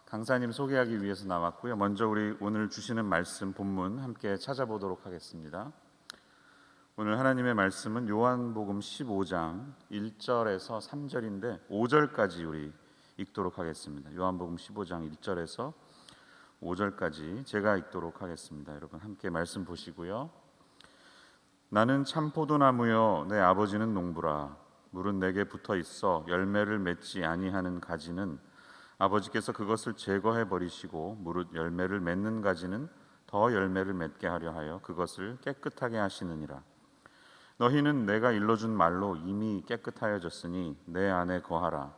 강사님 소개하기 위해서 나왔고요. 먼저 우리 오늘 주시는 말씀 본문 함께 찾아보도록 하겠습니다. 오늘 하나님의 말씀은 요한복음 15장 1절에서 3절인데 5절까지 우리 읽도록 하겠습니다. 요한복음 15장 1절에서 5절까지 제가 읽도록 하겠습니다. 여러분 함께 말씀 보시고요. 나는 참 포도나무여 내 아버지는 농부라. 물은 내게 붙어 있어 열매를 맺지 아니하는 가지는 아버지께서 그것을 제거해 버리시고 무릇 열매를 맺는 가지는 더 열매를 맺게 하려 하여 그것을 깨끗하게 하시느니라. 너희는 내가 일러준 말로 이미 깨끗하여졌으니 내 안에 거하라.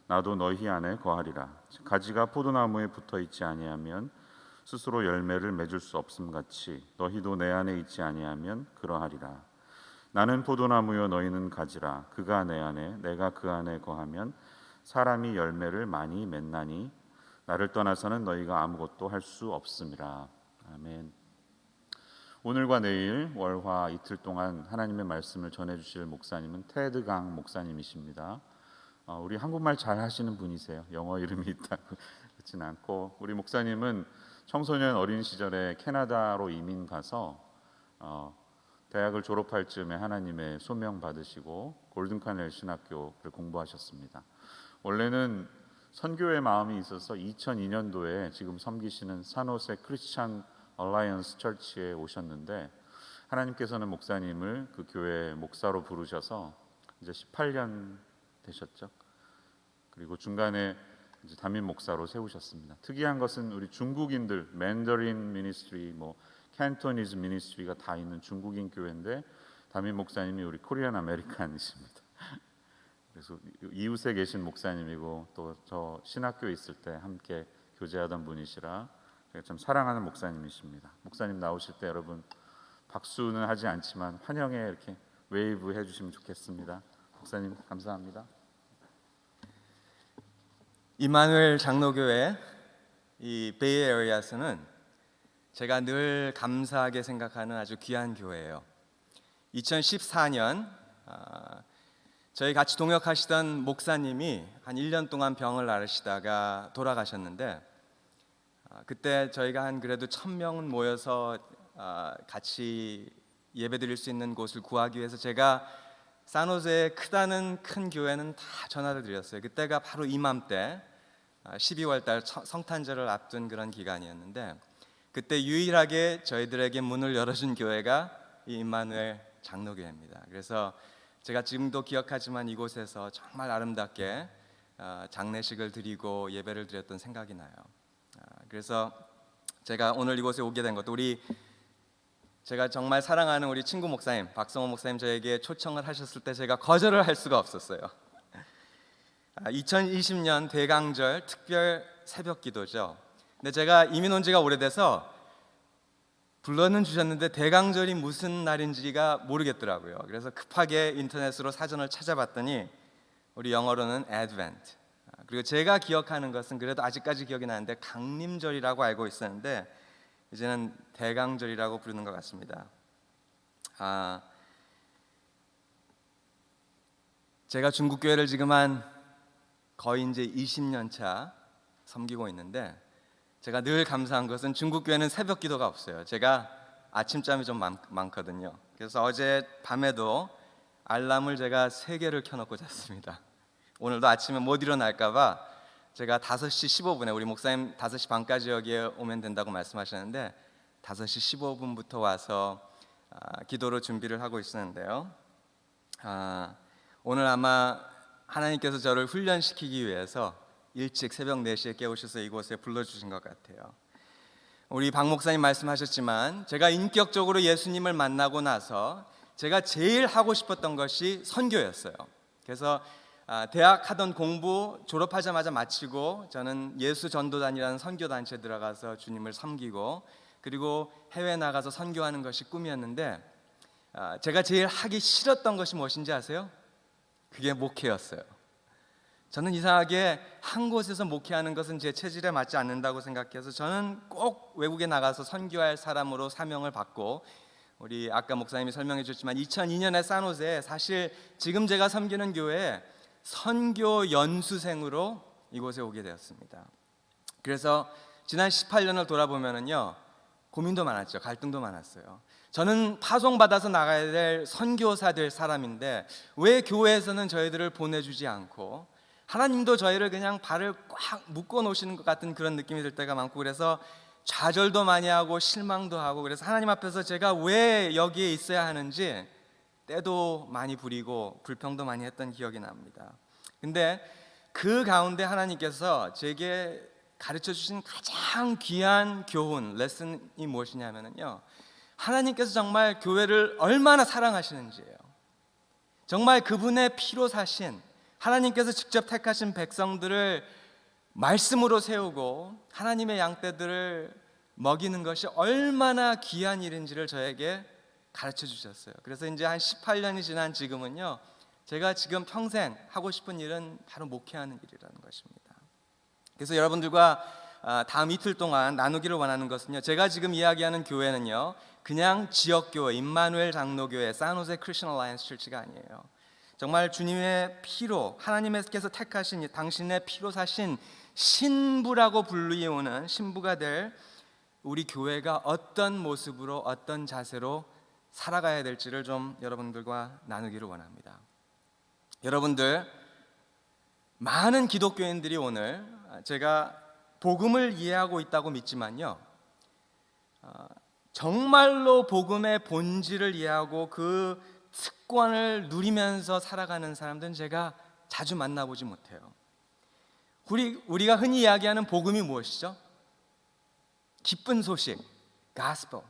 나도 너희 안에 거하리라. 가지가 포도나무에 붙어 있지 아니하면 스스로 열매를 맺을 수 없음 같이 너희도 내 안에 있지 아니하면 그러하리라. 나는 포도나무요 너희는 가지라. 그가 내 안에 내가 그 안에 거하면 사람이 열매를 많이 맺나니 나를 떠나서는 너희가 아무것도 할 수 없음이라. 아멘. 오늘과 내일 월화 이틀 동안 하나님의 말씀을 전해주실 목사님은 테드 강 목사님이십니다. 우리 한국말 잘 하시는 분이세요. 영어 이름이 있다고 그렇진 않고, 우리 목사님은 청소년 어린 시절에 캐나다로 이민 가서 대학을 졸업할 즈음에 하나님의 소명 받으시고 골든카넬 신학교를 공부하셨습니다. 원래는 선교의 마음이 있어서 2002년도에 지금 섬기시는 산호세 크리스찬 얼라이언스 처치에 오셨는데, 하나님께서는 목사님을 그 교회 목사로 부르셔서 이제 18년 되셨죠. 그리고 중간에 이제 담임 목사로 세우셨습니다. 특이한 것은 우리 중국인들 맨더린 미니스트리, 캔토니즈 미니스트리가 다 있는 중국인 교회인데 담임 목사님이 우리 코리안 아메리칸이십니다. 그래서 이웃에 계신 목사님이고 또 저 신학교에 있을 때 함께 교제하던 분이시라 참 사랑하는 목사님이십니다. 목사님 나오실 때 여러분 박수는 하지 않지만 환영에 이렇게 웨이브 해주시면 좋겠습니다. 목사님 감사합니다. 임마누엘 장로교회 이 베이에리아에서는 제가 늘 감사하게 생각하는 아주 귀한 교회예요. 2014년 저희 같이 동역하시던 목사님이 한 1년 동안 병을 앓으시다가 돌아가셨는데, 그때 저희가 한 그래도 1000명은 모여서 같이 예배드릴 수 있는 곳을 구하기 위해서 제가 산호세에 크다는 큰 교회는 다 전화를 드렸어요. 그때가 바로 이맘때 12월 달 성탄절을 앞둔 그런 기간이었는데, 그때 유일하게 저희들에게 문을 열어준 교회가 이 임마누엘 장로교회입니다. 그래서 제가 지금도 기억하지만 이곳에서 정말 아름답게 장례식을 드리고 예배를 드렸던 생각이 나요. 그래서 제가 오늘 이곳에 오게 된 것도 제가 정말 사랑하는 우리 친구 목사님 박성호 목사님 저에게 초청을 하셨을 때 제가 거절을 할 수가 없었어요. 2020년 대강절 특별 새벽 기도죠. 근데 제가 이민 온 지가 오래돼서 불러는 주셨는데 대강절이 무슨 날인지가 모르겠더라고요. 그래서 급하게 인터넷으로 사전을 찾아봤더니 우리 영어로는 Advent, 그리고 제가 기억하는 것은 그래도 아직까지 기억이 나는데 강림절이라고 알고 있었는데 이제는 대강절이라고 부르는 것 같습니다. 제가 중국 교회를 지금 한 거의 이제 20년 차 섬기고 있는데, 제가 늘 감사한 것은 중국 교회는 새벽 기도가 없어요. 제가 아침잠이 좀 많거든요. 그래서 어제 밤에도 알람을 제가 3개를 켜놓고 잤습니다. 오늘도 아침에 못 일어날까 봐 제가 5시 15분에 우리 목사님 5시 반까지 여기에 오면 된다고 말씀하셨는데 5시 15분부터 와서 기도로 준비를 하고 있었는데요. 오늘 아마 하나님께서 저를 훈련시키기 위해서 일찍 새벽 4시에 깨우셔서 이곳에 불러주신 것 같아요. 우리 박 목사님 말씀하셨지만 제가 인격적으로 예수님을 만나고 나서 제가 제일 하고 싶었던 것이 선교였어요. 그래서 대학 하던 공부 졸업하자마자 마치고 저는 예수전도단이라는 선교단체에 들어가서 주님을 섬기고 그리고 해외 나가서 선교하는 것이 꿈이었는데, 제가 제일 하기 싫었던 것이 무엇인지 아세요? 그게 목회였어요. 저는 이상하게 한 곳에서 목회하는 것은 제 체질에 맞지 않는다고 생각해서 저는 꼭 외국에 나가서 선교할 사람으로 사명을 받고, 우리 아까 목사님이 설명해 주셨지만 2002년에 산호세에 사실 지금 제가 섬기는 교회에 선교 연수생으로 이곳에 오게 되었습니다. 그래서 지난 18년을 돌아보면은요, 고민도 많았죠. 갈등도 많았어요. 저는 파송받아서 나가야 될 선교사 될 사람인데 왜 교회에서는 저희들을 보내주지 않고 하나님도 저희를 그냥 발을 꽉 묶어 놓으시는 것 같은 그런 느낌이 들 때가 많고, 그래서 좌절도 많이 하고 실망도 하고, 그래서 하나님 앞에서 제가 왜 여기에 있어야 하는지 때도 많이 부리고 불평도 많이 했던 기억이 납니다. 근데 그 가운데 하나님께서 제게 가르쳐 주신 가장 귀한 교훈, 레슨이 무엇이냐면요, 하나님께서 정말 교회를 얼마나 사랑하시는지예요. 정말 그분의 피로 사신, 하나님께서 직접 택하신 백성들을 말씀으로 세우고 하나님의 양떼들을 먹이는 것이 얼마나 귀한 일인지를 저에게 가르쳐 주셨어요. 그래서 이제 한 18년이 지난 지금은요, 제가 지금 평생 하고 싶은 일은 바로 목회하는 일이라는 것입니다. 그래서 여러분들과 다음 이틀 동안 나누기를 원하는 것은요, 제가 지금 이야기하는 교회는요, 그냥 지역교회, 임마누엘 장로교회, 산호세 크리스천 얼라이언스 처치가 아니에요. 정말 주님의 피로, 하나님께서 택하신 당신의 피로 사신 신부라고 불리우는 신부가 될 우리 교회가 어떤 모습으로, 어떤 자세로 살아가야 될지를 좀 여러분들과 나누기를 원합니다. 여러분들, 많은 기독교인들이 오늘 제가 복음을 이해하고 있다고 믿지만요, 정말로 복음의 본질을 이해하고 그 특권을 누리면서 살아가는 사람들은 제가 자주 만나보지 못해요. 우리가 흔히 이야기하는 복음이 무엇이죠? 기쁜 소식, 가스펠.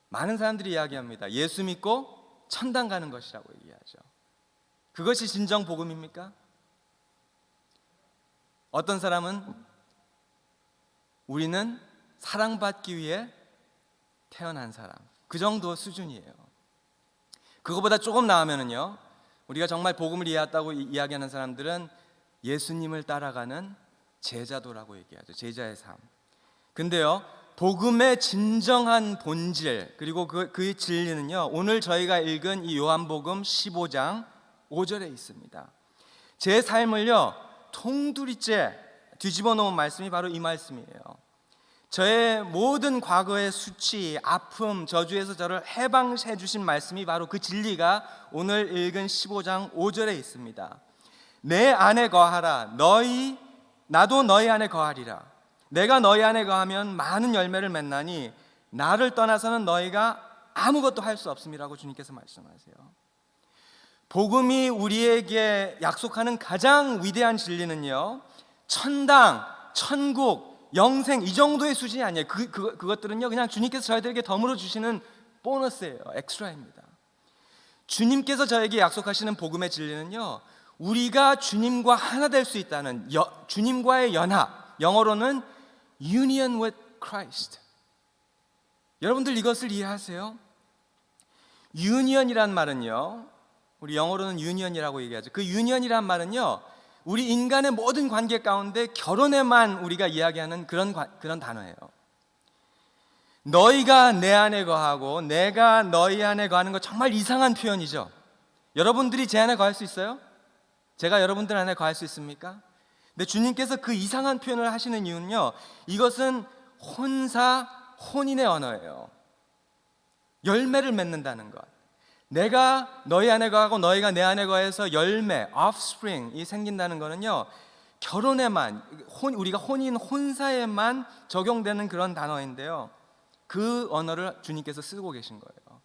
많은 사람들이 이야기합니다. 예수 믿고 천당 가는 것이라고 얘기하죠. 그것이 진정 복음입니까? 어떤 사람은 우리는 사랑받기 위해 태어난 사람, 그 정도 수준이에요. 그거보다 조금 나으면은요, 우리가 정말 복음을 이해했다고 이야기하는 사람들은 예수님을 따라가는 제자도라고 얘기하죠. 제자의 삶. 근데요, 복음의 진정한 본질, 그리고 그 진리는요, 오늘 저희가 읽은 이 요한복음 15장 5절에 있습니다. 제 삶을요, 통두리째 뒤집어 놓은 말씀이 바로 이 말씀이에요. 저의 모든 과거의 수치, 아픔, 저주에서 저를 해방해 주신 말씀이 바로 그 진리가 오늘 읽은 15장 5절에 있습니다. 내 안에 거하라. 나도 너희 안에 거하리라. 내가 너희 안에 거하면 많은 열매를 맺나니 나를 떠나서는 너희가 아무것도 할 수 없음이라고 주님께서 말씀하세요. 복음이 우리에게 약속하는 가장 위대한 진리는요, 천당, 천국, 영생 이 정도의 수준이 아니에요. 그것들은요, 그냥 주님께서 저희들에게 덤으로 주시는 보너스예요. 엑스트라입니다. 주님께서 저에게 약속하시는 복음의 진리는요, 우리가 주님과 하나 될 수 있다는 주님과의 연합, 영어로는 union with Christ. 여러분들 이것을 이해하세요? union이란 말은요, 우리 영어로는 union이라고 얘기하죠. 그 union이란 말은요, 우리 인간의 모든 관계 가운데 결혼에만 우리가 이야기하는 그런 단어예요. 너희가 내 안에 거하고 내가 너희 안에 거하는 거 정말 이상한 표현이죠. 여러분들이 제 안에 거할 수 있어요? 제가 여러분들 안에 거할 수 있습니까? 근데 주님께서 그 이상한 표현을 하시는 이유는요, 이것은 혼인의 언어예요. 열매를 맺는다는 것. 내가 너희 안에 거하고 너희가 내 안에 거해서 열매, offspring이 생긴다는 거는요, 결혼에만, 우리가 혼사에만 적용되는 그런 단어인데요, 그 언어를 주님께서 쓰고 계신 거예요.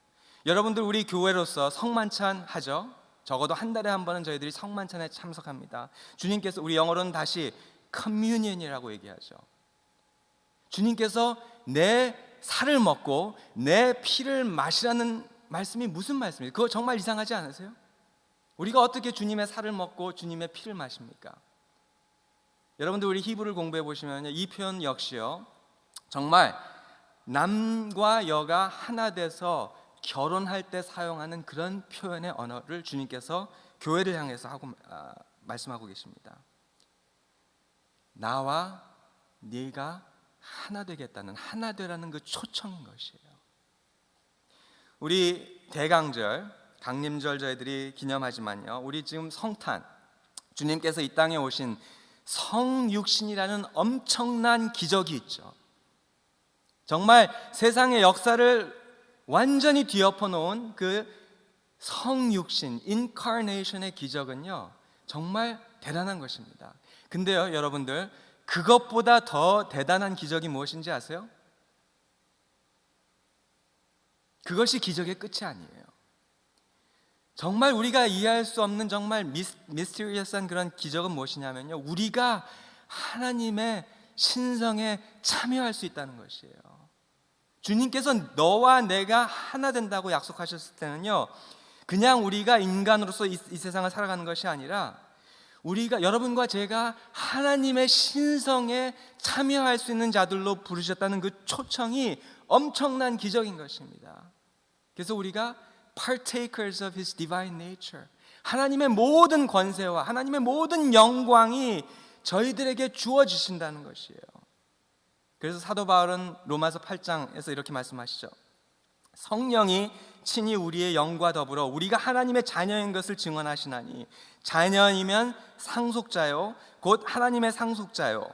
여러분들, 우리 교회로서 성만찬 하죠. 적어도 한 달에 한 번은 저희들이 성만찬에 참석합니다. 주님께서, 우리 영어로는 다시 communion이라고 얘기하죠. 주님께서 내 살을 먹고 내 피를 마시라는 말씀이 무슨 말씀이에요? 그거 정말 이상하지 않으세요? 우리가 어떻게 주님의 살을 먹고 주님의 피를 마십니까? 여러분들, 우리 히브리를 공부해 보시면 이 표현 역시요, 정말 남과 여가 하나 돼서 결혼할 때 사용하는 그런 표현의 언어를 주님께서 교회를 향해서 말씀하고 계십니다. 나와 네가 하나 되겠다는, 하나 되라는 그 초청인 것이에요. 우리 대강절, 강림절 저희들이 기념하지만요, 우리 지금 성탄, 주님께서 이 땅에 오신 성육신이라는 엄청난 기적이 있죠. 정말 세상의 역사를 완전히 뒤엎어 놓은 그 성육신, 인카네이션의 기적은요, 정말 대단한 것입니다. 근데요, 여러분들, 그것보다 더 대단한 기적이 무엇인지 아세요? 그것이 기적의 끝이 아니에요. 정말 우리가 이해할 수 없는 정말 미스테리어스한 그런 기적은 무엇이냐면요, 우리가 하나님의 신성에 참여할 수 있다는 것이에요. 주님께서 너와 내가 하나 된다고 약속하셨을 때는요, 그냥 우리가 인간으로서 이 세상을 살아가는 것이 아니라 우리가, 여러분과 제가 하나님의 신성에 참여할 수 있는 자들로 부르셨다는 그 초청이 엄청난 기적인 것입니다. 그래서 우리가 partakers of His divine nature, 하나님의 모든 권세와 하나님의 모든 영광이 저희들에게 주어지신다는 것이에요. 그래서 사도 바울은 로마서 8장에서 이렇게 말씀하시죠. 성령이 친히 우리의 영과 더불어 우리가 하나님의 자녀인 것을 증언하시나니, 자녀이면 상속자요 곧 하나님의 상속자요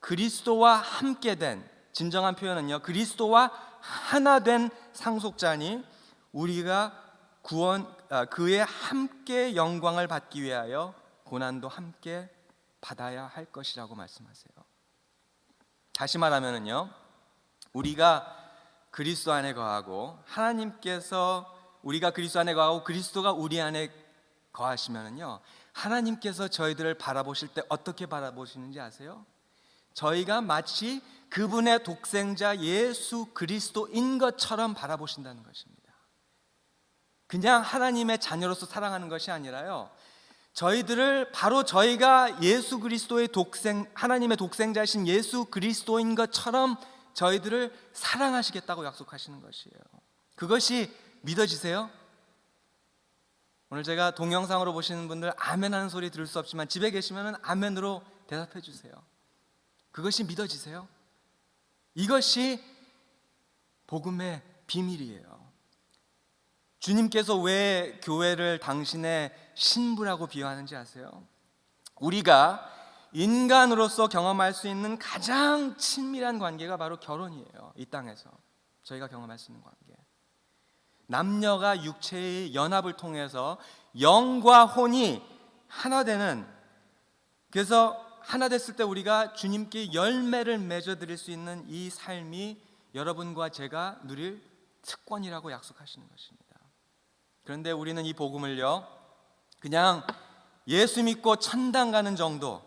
그리스도와 함께 된, 진정한 표현은요, 그리스도와 하나 된 상속자니 우리가 그의 함께 영광을 받기 위하여 고난도 함께 받아야 할 것이라고 말씀하세요. 다시 말하면은요, 우리가 그리스도 안에 거하고 우리가 그리스도 안에 거하고 그리스도가 우리 안에 거하시면은요, 하나님께서 저희들을 바라보실 때 어떻게 바라보시는지 아세요? 저희가 마치 그분의 독생자 예수 그리스도인 것처럼 바라보신다는 것입니다. 그냥 하나님의 자녀로서 사랑하는 것이 아니라요, 저희들을 바로 저희가 예수 그리스도의 하나님의 독생자이신 예수 그리스도인 것처럼 저희들을 사랑하시겠다고 약속하시는 것이에요. 그것이 믿어지세요? 오늘 제가 동영상으로 보시는 분들 아멘 하는 소리 들을 수 없지만 집에 계시면 아멘으로 대답해 주세요. 그것이 믿어지세요? 이것이 복음의 비밀이에요. 주님께서 왜 교회를 당신의 신부라고 비유하는지 아세요? 우리가 인간으로서 경험할 수 있는 가장 친밀한 관계가 바로 결혼이에요. 이 땅에서 저희가 경험할 수 있는 관계, 남녀가 육체의 연합을 통해서 영과 혼이 하나 되는, 그래서 하나 됐을 때 우리가 주님께 열매를 맺어드릴 수 있는 이 삶이 여러분과 제가 누릴 특권이라고 약속하시는 것입니다. 그런데 우리는 이 복음을요, 그냥 예수 믿고 천당 가는 정도,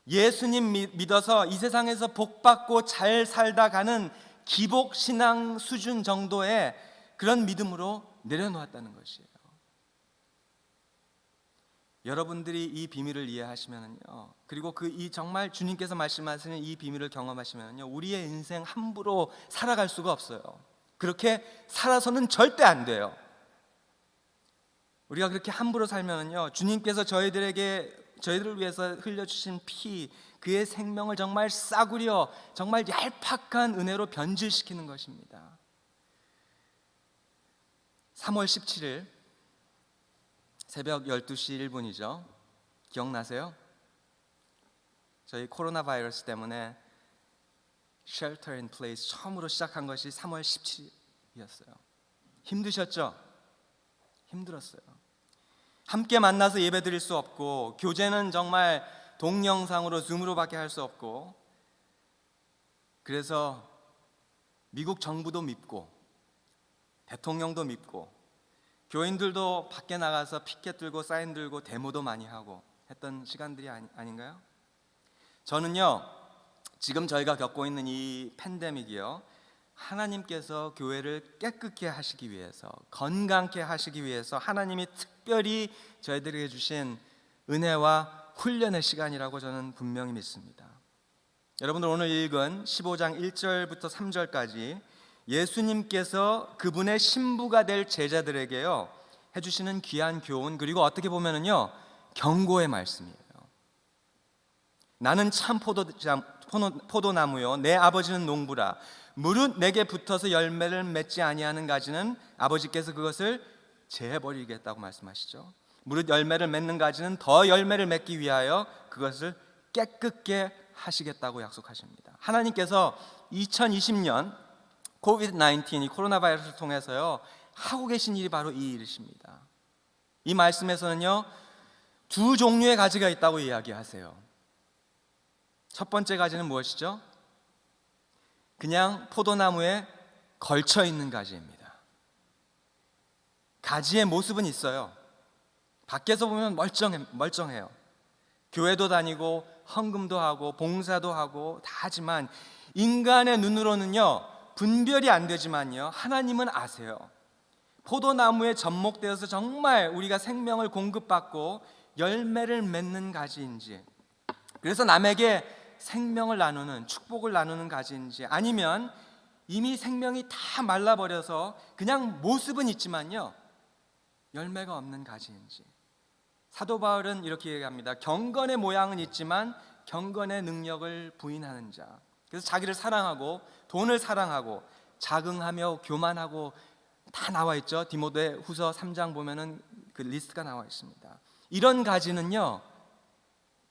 예수님 믿어서 이 세상에서 복받고 잘 살다 가는 기복신앙 수준 정도의 그런 믿음으로 내려놓았다는 것이에요. 여러분들이 이 비밀을 이해하시면요, 그리고 이 정말 주님께서 말씀하시는 이 비밀을 경험하시면요, 우리의 인생 함부로 살아갈 수가 없어요. 그렇게 살아서는 절대 안 돼요. 우리가 그렇게 함부로 살면요, 주님께서 저희들을 위해서 흘려주신 피, 그의 생명을 정말 싸구려, 정말 얄팍한 은혜로 변질시키는 것입니다. 3월 17일 새벽 12시 1분이죠. 기억나세요? 저희 코로나 바이러스 때문에 쉘터 인 플레이스 처음으로 시작한 것이 3월 17일이었어요. 힘드셨죠? 힘들었어요. 함께 만나서 예배 드릴 수 없고, 교제는 정말 동영상으로 줌으로밖에 할 수 없고, 그래서 미국 정부도 밉고 대통령도 밉고 교인들도 밖에 나가서 피켓 들고 사인 들고 데모도 많이 하고 했던 시간들이 아닌가요? 저는요, 지금 저희가 겪고 있는 이 팬데믹이요, 하나님께서 교회를 깨끗게 하시기 위해서, 건강케 하시기 위해서 하나님이 특별히 저희들에게 주신 은혜와 훈련의 시간이라고 저는 분명히 믿습니다. 여러분들, 오늘 읽은 15장 1절부터 3절까지 예수님께서 그분의 신부가 될 제자들에게요 해주시는 귀한 교훈, 그리고 어떻게 보면은요 경고의 말씀이에요. 나는 참 포도나무요, 내 아버지는 농부라. 무릇 내게 붙어서 열매를 맺지 아니하는 가지는 아버지께서 그것을 제해버리겠다고 말씀하시죠. 무릇 열매를 맺는 가지는 더 열매를 맺기 위하여 그것을 깨끗게 하시겠다고 약속하십니다. 하나님께서 2020년 코비드-19 이 코로나 바이러스를 통해서요 하고 계신 일이 바로 이 일이십니다. 이 말씀에서는요 두 종류의 가지가 있다고 이야기하세요. 첫 번째 가지는 무엇이죠? 그냥 포도나무에 걸쳐 있는 가지입니다. 가지의 모습은 있어요. 밖에서 보면 멀쩡해요. 교회도 다니고 헌금도 하고 봉사도 하고 다 하지만 인간의 눈으로는요 분별이 안 되지만요 하나님은 아세요. 포도나무에 접목되어서 정말 우리가 생명을 공급받고 열매를 맺는 가지인지, 그래서 남에게 생명을 나누는, 축복을 나누는 가지인지, 아니면 이미 생명이 다 말라버려서 그냥 모습은 있지만요 열매가 없는 가지인지. 사도 바울은 이렇게 얘기합니다. 경건의 모양은 있지만 경건의 능력을 부인하는 자. 그래서 자기를 사랑하고 돈을 사랑하고 자긍하며 교만하고 다 나와 있죠. 디모데 후서 3장 보면은 그 리스트가 나와 있습니다. 이런 가지는요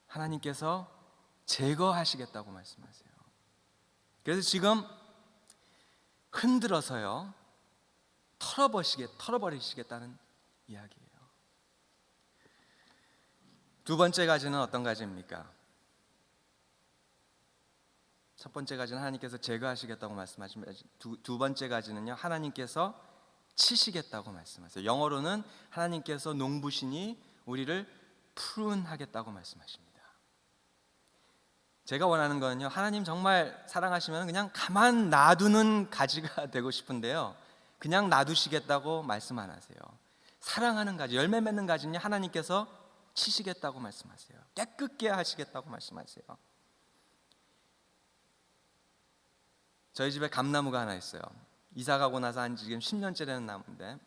하나님께서 제거하시겠다고 말씀하세요. 그래서 지금 흔들어서요 털어버리시겠다는 이야기예요. 두 번째 가지는 어떤 가지입니까? 첫 번째 가지는 하나님께서 제거하시겠다고 말씀하시면, 두 번째 가지는요 하나님께서 치시겠다고 말씀하세요. 영어로는 하나님께서 농부시니 우리를 푸른하겠다고 말씀하십니다. 제가 원하는 거는요 하나님 정말 사랑하시면 그냥 가만 놔두는 가지가 되고 싶은데요 그냥 놔두시겠다고 말씀 안 하세요. 사랑하는 가지, 열매 맺는 가지는 하나님께서 치시겠다고 말씀하세요. 깨끗게 하시겠다고 말씀하세요. 저희 집에 감나무가 하나 있어요. 이사 가고 나서 한 지금 10년째 되는 나무인데,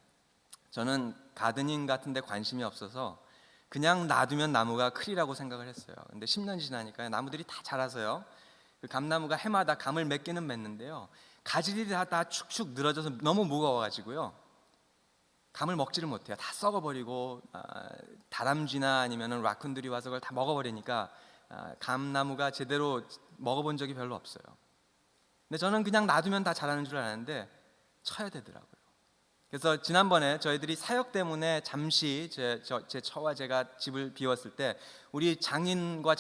저는 가드닝 같은 데 관심이 없어서 그냥 놔두면 나무가 크리라고 생각을 했어요. 근데 10년 지나니까 나무들이 다 자라서요 그 감나무가 해마다 감을 맺기는 맺는데요 가지들이 다 축축 늘어져서 너무 무거워가지고요 감을 먹지를 못해요. 다 썩어버리고 다람쥐나 아니면 라쿤들이 와서 그걸 다 먹어버리니까 감나무가 제대로 먹어본 적이 별로 없어요. 근데 저는 그냥 놔두면 다 자라는 줄 알았는데 쳐야 되더라고요. 그래서 지난번에 저희들이 사역 때문에 잠시 제 처와 제가 집을 비웠을 때 우리 장인과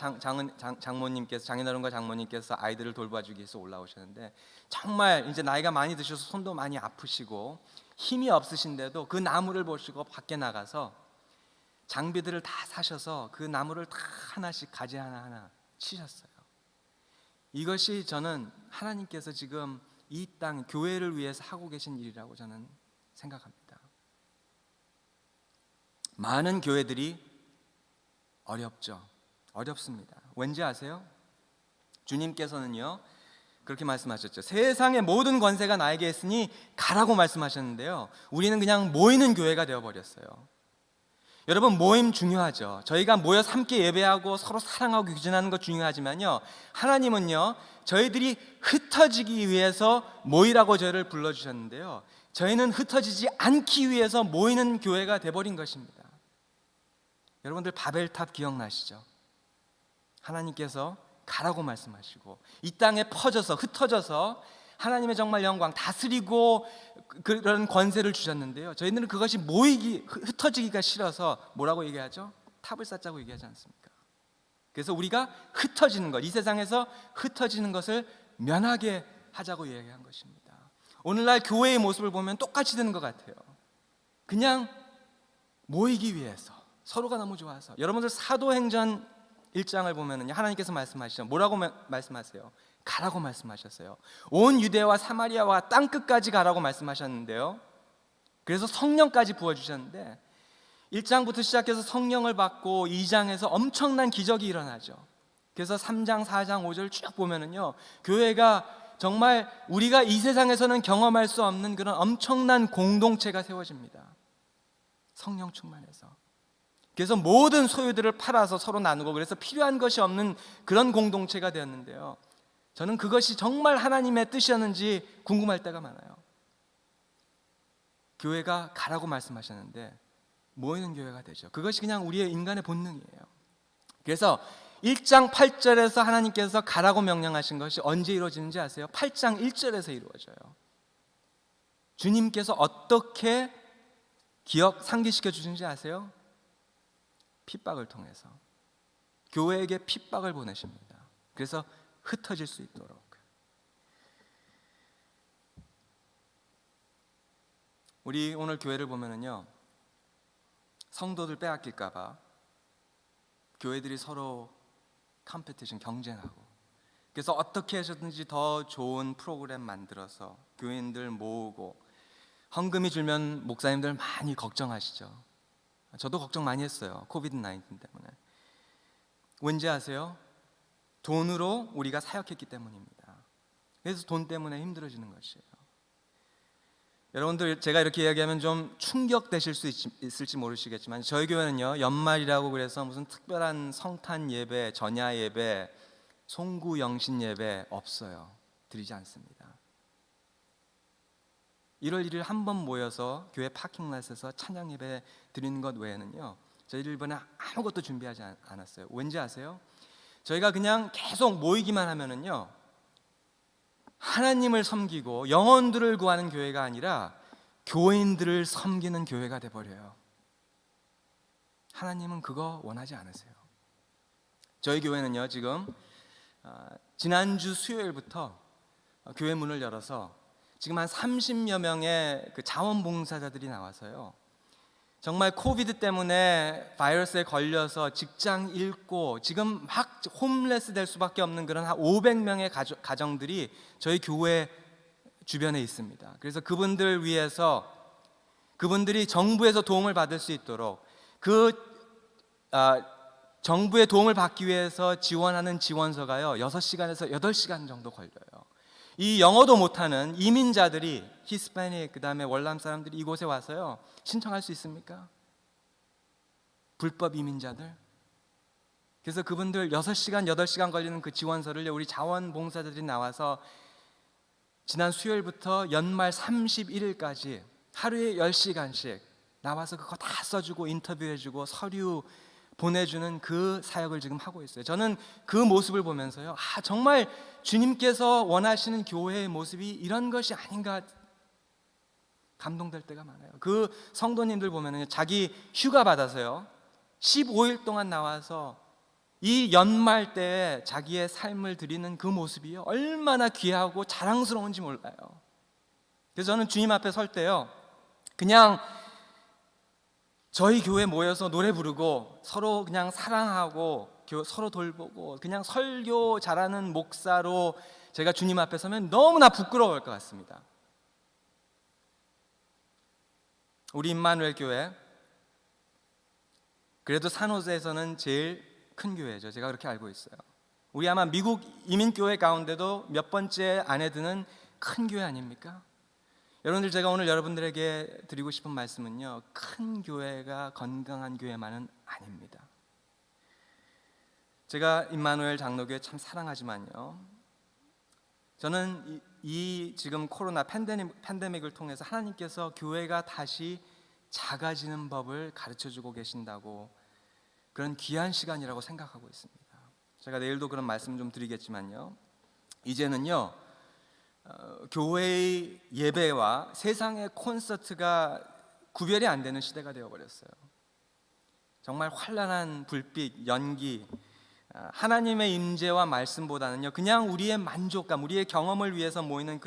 장모님께서, 장인어른과 장모님께서 아이들을 돌봐주기 위해서 올라오셨는데, 정말 이제 나이가 많이 드셔서 손도 많이 아프시고 힘이 없으신데도 그 나무를 보시고 밖에 나가서 장비들을 다 사셔서 그 나무를 다 하나씩 가지 하나하나 치셨어요. 이것이 저는 하나님께서 지금 이 땅 교회를 위해서 하고 계신 일이라고 저는 생각합니다. 많은 교회들이 어렵습니다. 왠지 아세요? 주님께서는요 그렇게 말씀하셨죠. 세상의 모든 권세가 나에게 있으니 가라고 말씀하셨는데요 우리는 그냥 모이는 교회가 되어버렸어요. 여러분, 모임 중요하죠. 저희가 모여서 함께 예배하고 서로 사랑하고 규진하는 것 중요하지만요 하나님은요 저희들이 흩어지기 위해서 모이라고 저희를 불러주셨는데요 저희는 흩어지지 않기 위해서 모이는 교회가 돼버린 것입니다. 여러분들 바벨탑 기억나시죠? 하나님께서 가라고 말씀하시고 이 땅에 퍼져서 흩어져서 하나님의 정말 영광 다스리고 그런 권세를 주셨는데요 저희들은 그것이 흩어지기가 싫어서 뭐라고 얘기하죠? 탑을 쌓자고 얘기하지 않습니까? 그래서 우리가 흩어지는 것, 이 세상에서 흩어지는 것을 면하게 하자고 얘기한 것입니다. 오늘날 교회의 모습을 보면 똑같이 되는 것 같아요. 그냥 모이기 위해서, 서로가 너무 좋아서. 여러분들 사도행전 1장을 보면은 하나님께서 말씀하시죠. 뭐라고 말씀하세요? 가라고 말씀하셨어요. 온 유대와 사마리아와 땅 끝까지 가라고 말씀하셨는데요 그래서 성령까지 부어주셨는데 1장부터 시작해서 성령을 받고 2장에서 엄청난 기적이 일어나죠. 그래서 3장, 4장, 5절 쭉 보면은요 교회가 정말 우리가 이 세상에서는 경험할 수 없는 그런 엄청난 공동체가 세워집니다. 성령 충만해서. 그래서 모든 소유들을 팔아서 서로 나누고, 그래서 필요한 것이 없는 그런 공동체가 되었는데요 저는 그것이 정말 하나님의 뜻이었는지 궁금할 때가 많아요. 교회가 가라고 말씀하셨는데 모이는 교회가 되죠. 그것이 그냥 우리의 인간의 본능이에요. 그래서 1장 8절에서 하나님께서 가라고 명령하신 것이 언제 이루어지는지 아세요? 8장 1절에서 이루어져요. 주님께서 어떻게 상기시켜 주신지 아세요? 핍박을 통해서 교회에게 핍박을 보내십니다. 그래서 흩어질 수 있도록. 우리 오늘 교회를 보면은요, 성도들 빼앗길까 봐 교회들이 서로 경쟁하고, 그래서 어떻게 하셨든지 더 좋은 프로그램 만들어서 교인들 모으고, 헌금이 줄면 목사님들 많이 걱정하시죠. 저도 걱정 많이 했어요. 코비드 19 때문에. 왠지 아세요? 돈으로 우리가 사역했기 때문입니다. 그래서 돈 때문에 힘들어지는 것이에요. 여러분들, 제가 이렇게 이야기하면 좀 충격되실 수 있을지 모르시겠지만 저희 교회는요, 연말이라고 그래서 무슨 특별한 성탄 예배, 전야 예배, 송구 영신 예배 없어요. 드리지 않습니다. 1월 1일 한 번 모여서 교회 파킹랏에서 찬양 예배 드리는 것 외에는요, 저희들 이번에 아무것도 준비하지 않았어요. 왠지 아세요? 저희가 그냥 계속 모이기만 하면은요, 하나님을 섬기고 영혼들을 구하는 교회가 아니라 교인들을 섬기는 교회가 돼버려요. 하나님은 그거 원하지 않으세요. 저희 교회는요, 지금 지난주 수요일부터 교회 문을 열어서 지금 한 30여 명의 그 자원봉사자들이 나와서요, 정말 코비드 때문에 바이러스에 걸려서 직장 잃고 지금 막 홈레스 될 수밖에 없는 그런 한 500명의 가정들이 저희 교회 주변에 있습니다. 그래서 그분들 위해서, 그분들이 정부에서 도움을 받을 수 있도록, 정부의 도움을 받기 위해서 지원하는 지원서가요, 6시간에서 8시간 정도 걸려요. 이 영어도 못하는 이민자들이, 히스패닉, 그 다음에 월남 사람들이 이곳에 와서요, 신청할 수 있습니까? 불법 이민자들. 그래서 그분들 6시간, 8시간 걸리는 그 지원서를 우리 자원봉사자들이 나와서 지난 수요일부터 연말 31일까지 하루에 10시간씩 나와서 그거 다 써주고 인터뷰해주고 서류 보내주는 그 사역을 지금 하고 있어요. 저는 그 모습을 보면서요, 정말 주님께서 원하시는 교회의 모습이 이런 것이 아닌가 감동될 때가 많아요. 그 성도님들 보면은 자기 휴가 받아서요, 15일 동안 나와서 이 연말 때에 자기의 삶을 드리는 그 모습이요, 얼마나 귀하고 자랑스러운지 몰라요. 그래서 저는 주님 앞에 설 때요, 그냥 저희 교회 모여서 노래 부르고 서로 그냥 사랑하고 서로 돌보고 그냥 설교 잘하는 목사로 제가 주님 앞에 서면 너무나 부끄러울 것 같습니다. 우리 임마누엘 교회, 그래도 산호세에서는 제일 큰 교회죠. 제가 그렇게 알고 있어요. 우리 아마 미국 이민교회 가운데도 몇 번째 안에 드는 큰 교회 아닙니까? 여러분들, 제가 오늘 여러분들에게 드리고 싶은 말씀은요, 큰 교회가 건강한 교회만은 아닙니다. 제가 임마누엘 장로교회 참 사랑하지만요, 저는 이 지금 코로나 팬데믹을 통해서 하나님께서 교회가 다시 작아지는 법을 가르쳐주고 계신다고, 그런 귀한 시간이라고 생각하고 있습니다. 제가 내일도 그런 말씀 좀 드리겠지만요, 이제는요, 교회의 예배와 세상의 콘서트가 구별이 안 되는 시대가 되어버렸어요. 정말 환란한 불빛, 연기, 하나님의 임재와 말씀보다는요, 그냥 우리의 만족감, 우리의 경험을 위해서 모이는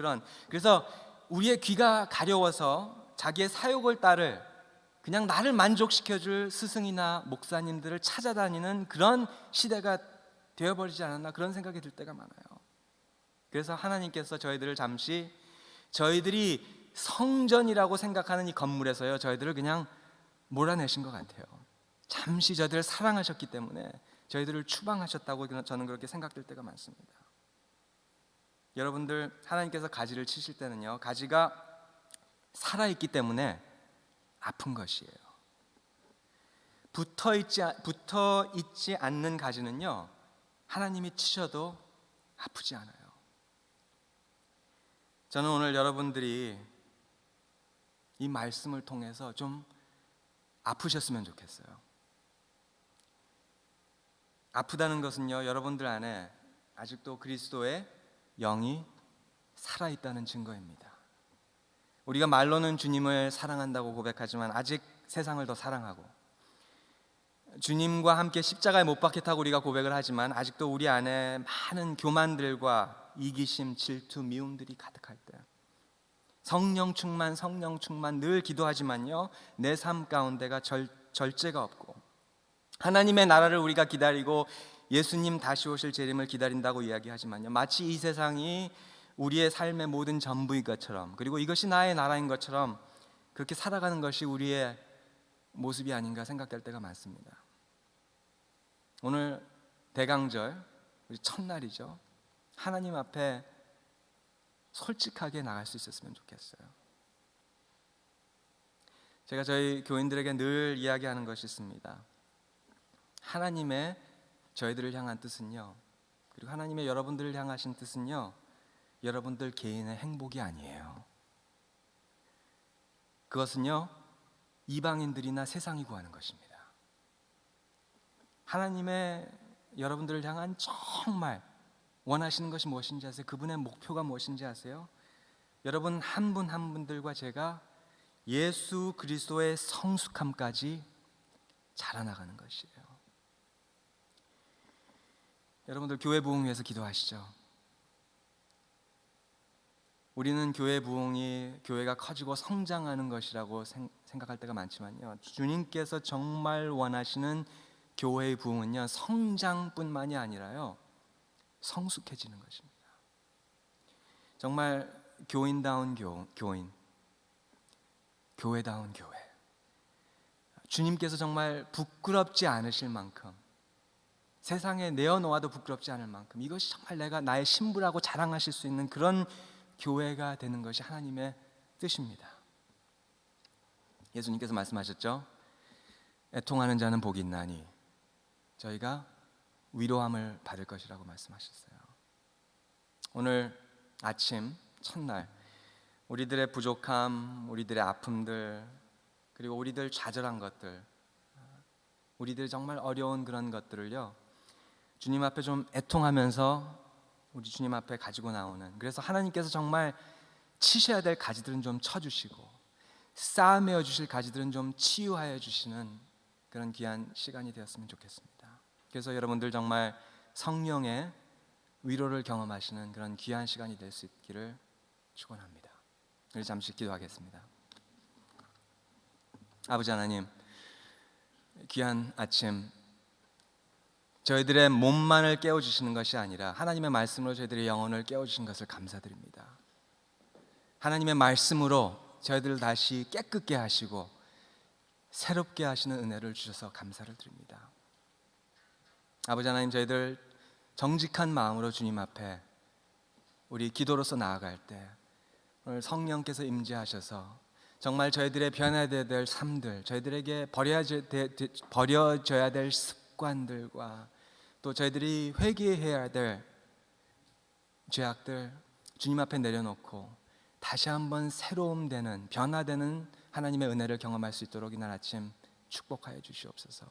그래서 우리의 귀가 가려워서 자기의 사욕을 따를, 그냥 나를 만족시켜줄 스승이나 목사님들을 찾아다니는 그런 시대가 되어버리지 않았나, 그런 생각이 들 때가 많아요. 그래서 하나님께서 저희들을 잠시, 저희들이 성전이라고 생각하는 이 건물에서요, 저희들을 그냥 몰아내신 것 같아요. 잠시 저희들을 사랑하셨기 때문에 저희들을 추방하셨다고 저는 그렇게 생각될 때가 많습니다. 여러분들, 하나님께서 가지를 치실 때는요, 가지가 살아있기 때문에 아픈 것이에요. 붙어 있지 않는 가지는요, 하나님이 치셔도 아프지 않아요. 저는 오늘 여러분들이 이 말씀을 통해서 좀 아프셨으면 좋겠어요. 아프다는 것은요, 여러분들 안에 아직도 그리스도의 영이 살아있다는 증거입니다. 우리가 말로는 주님을 사랑한다고 고백하지만 아직 세상을 더 사랑하고, 주님과 함께 십자가에 못 박혔다고 우리가 고백을 하지만 아직도 우리 안에 많은 교만들과 이기심, 질투, 미움들이 가득할 때, 성령 충만 늘 기도하지만요, 내 삶 가운데가 절제가 없고, 하나님의 나라를 우리가 기다리고 예수님 다시 오실 재림을 기다린다고 이야기하지만요, 마치 이 세상이 우리의 삶의 모든 전부인 것처럼, 그리고 이것이 나의 나라인 것처럼 그렇게 살아가는 것이 우리의 모습이 아닌가 생각될 때가 많습니다. 오늘 대강절, 우리 첫날이죠. 하나님 앞에 솔직하게 나갈 수 있었으면 좋겠어요. 제가 저희 교인들에게 늘 이야기하는 것이 있습니다. 하나님의 저희들을 향한 뜻은요, 그리고 하나님의 여러분들을 향하신 뜻은요, 여러분들 개인의 행복이 아니에요. 그것은요, 이방인들이나 세상이 구하는 것입니다. 하나님의 여러분들을 향한 정말 원하시는 것이 무엇인지 아세요? 그분의 목표가 무엇인지 아세요? 여러분 한 분 한 분들과 제가 예수 그리스도의 성숙함까지 자라나가는 것이에요. 여러분들 교회 부흥 위해서 기도하시죠. 우리는 교회 부흥이 교회가 커지고 성장하는 것이라고 생각할 때가 많지만요, 주님께서 정말 원하시는 교회의 부흥은요, 성장뿐만이 아니라요, 성숙해지는 것입니다. 정말 교인다운 교인, 교회다운 교회, 주님께서 정말 부끄럽지 않으실 만큼, 세상에 내어놓아도 부끄럽지 않을 만큼, 이것이 정말 내가 나의 신부라고 자랑하실 수 있는 그런 교회가 되는 것이 하나님의 뜻입니다. 예수님께서 말씀하셨죠. 애통하는 자는 복이 있나니 저희가 위로함을 받을 것이라고 말씀하셨어요. 오늘 아침 첫날, 우리들의 부족함, 우리들의 아픔들, 그리고 우리들 좌절한 것들, 우리들 정말 어려운 그런 것들을요, 주님 앞에 좀 애통하면서 우리 주님 앞에 가지고 나오는, 그래서 하나님께서 정말 치셔야 될 가지들은 좀 쳐주시고 쌓아매어 주실 가지들은 좀 치유하여 주시는 그런 귀한 시간이 되었으면 좋겠습니다. 그래서 여러분들 정말 성령의 위로를 경험하시는 그런 귀한 시간이 될 수 있기를 축원합니다. 우리 잠시 기도하겠습니다. 아버지 하나님, 귀한 아침, 저희들의 몸만을 깨워주시는 것이 아니라 하나님의 말씀으로 저희들의 영혼을 깨워주신 것을 감사드립니다. 하나님의 말씀으로 저희들을 다시 깨끗게 하시고 새롭게 하시는 은혜를 주셔서 감사를 드립니다. 아버지 하나님, 저희들 정직한 마음으로 주님 앞에 우리 기도로서 나아갈 때 오늘 성령께서 임재하셔서 정말 저희들의 변해야 될 삶들, 저희들에게 버려져야 될 습관들과 또 저희들이 회개해야 될 죄악들 주님 앞에 내려놓고 다시 한번 새로움 되는, 변화되는 하나님의 은혜를 경험할 수 있도록 이날 아침 축복하여 주시옵소서.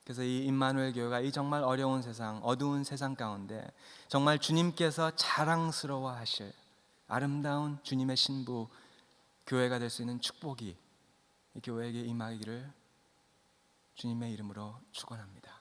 그래서 이 임마누엘 교회가 이 정말 어려운 세상, 어두운 세상 가운데 정말 주님께서 자랑스러워하실 아름다운 주님의 신부 교회가 될 수 있는 축복이 이 교회에게 임하기를 주님의 이름으로 축원합니다.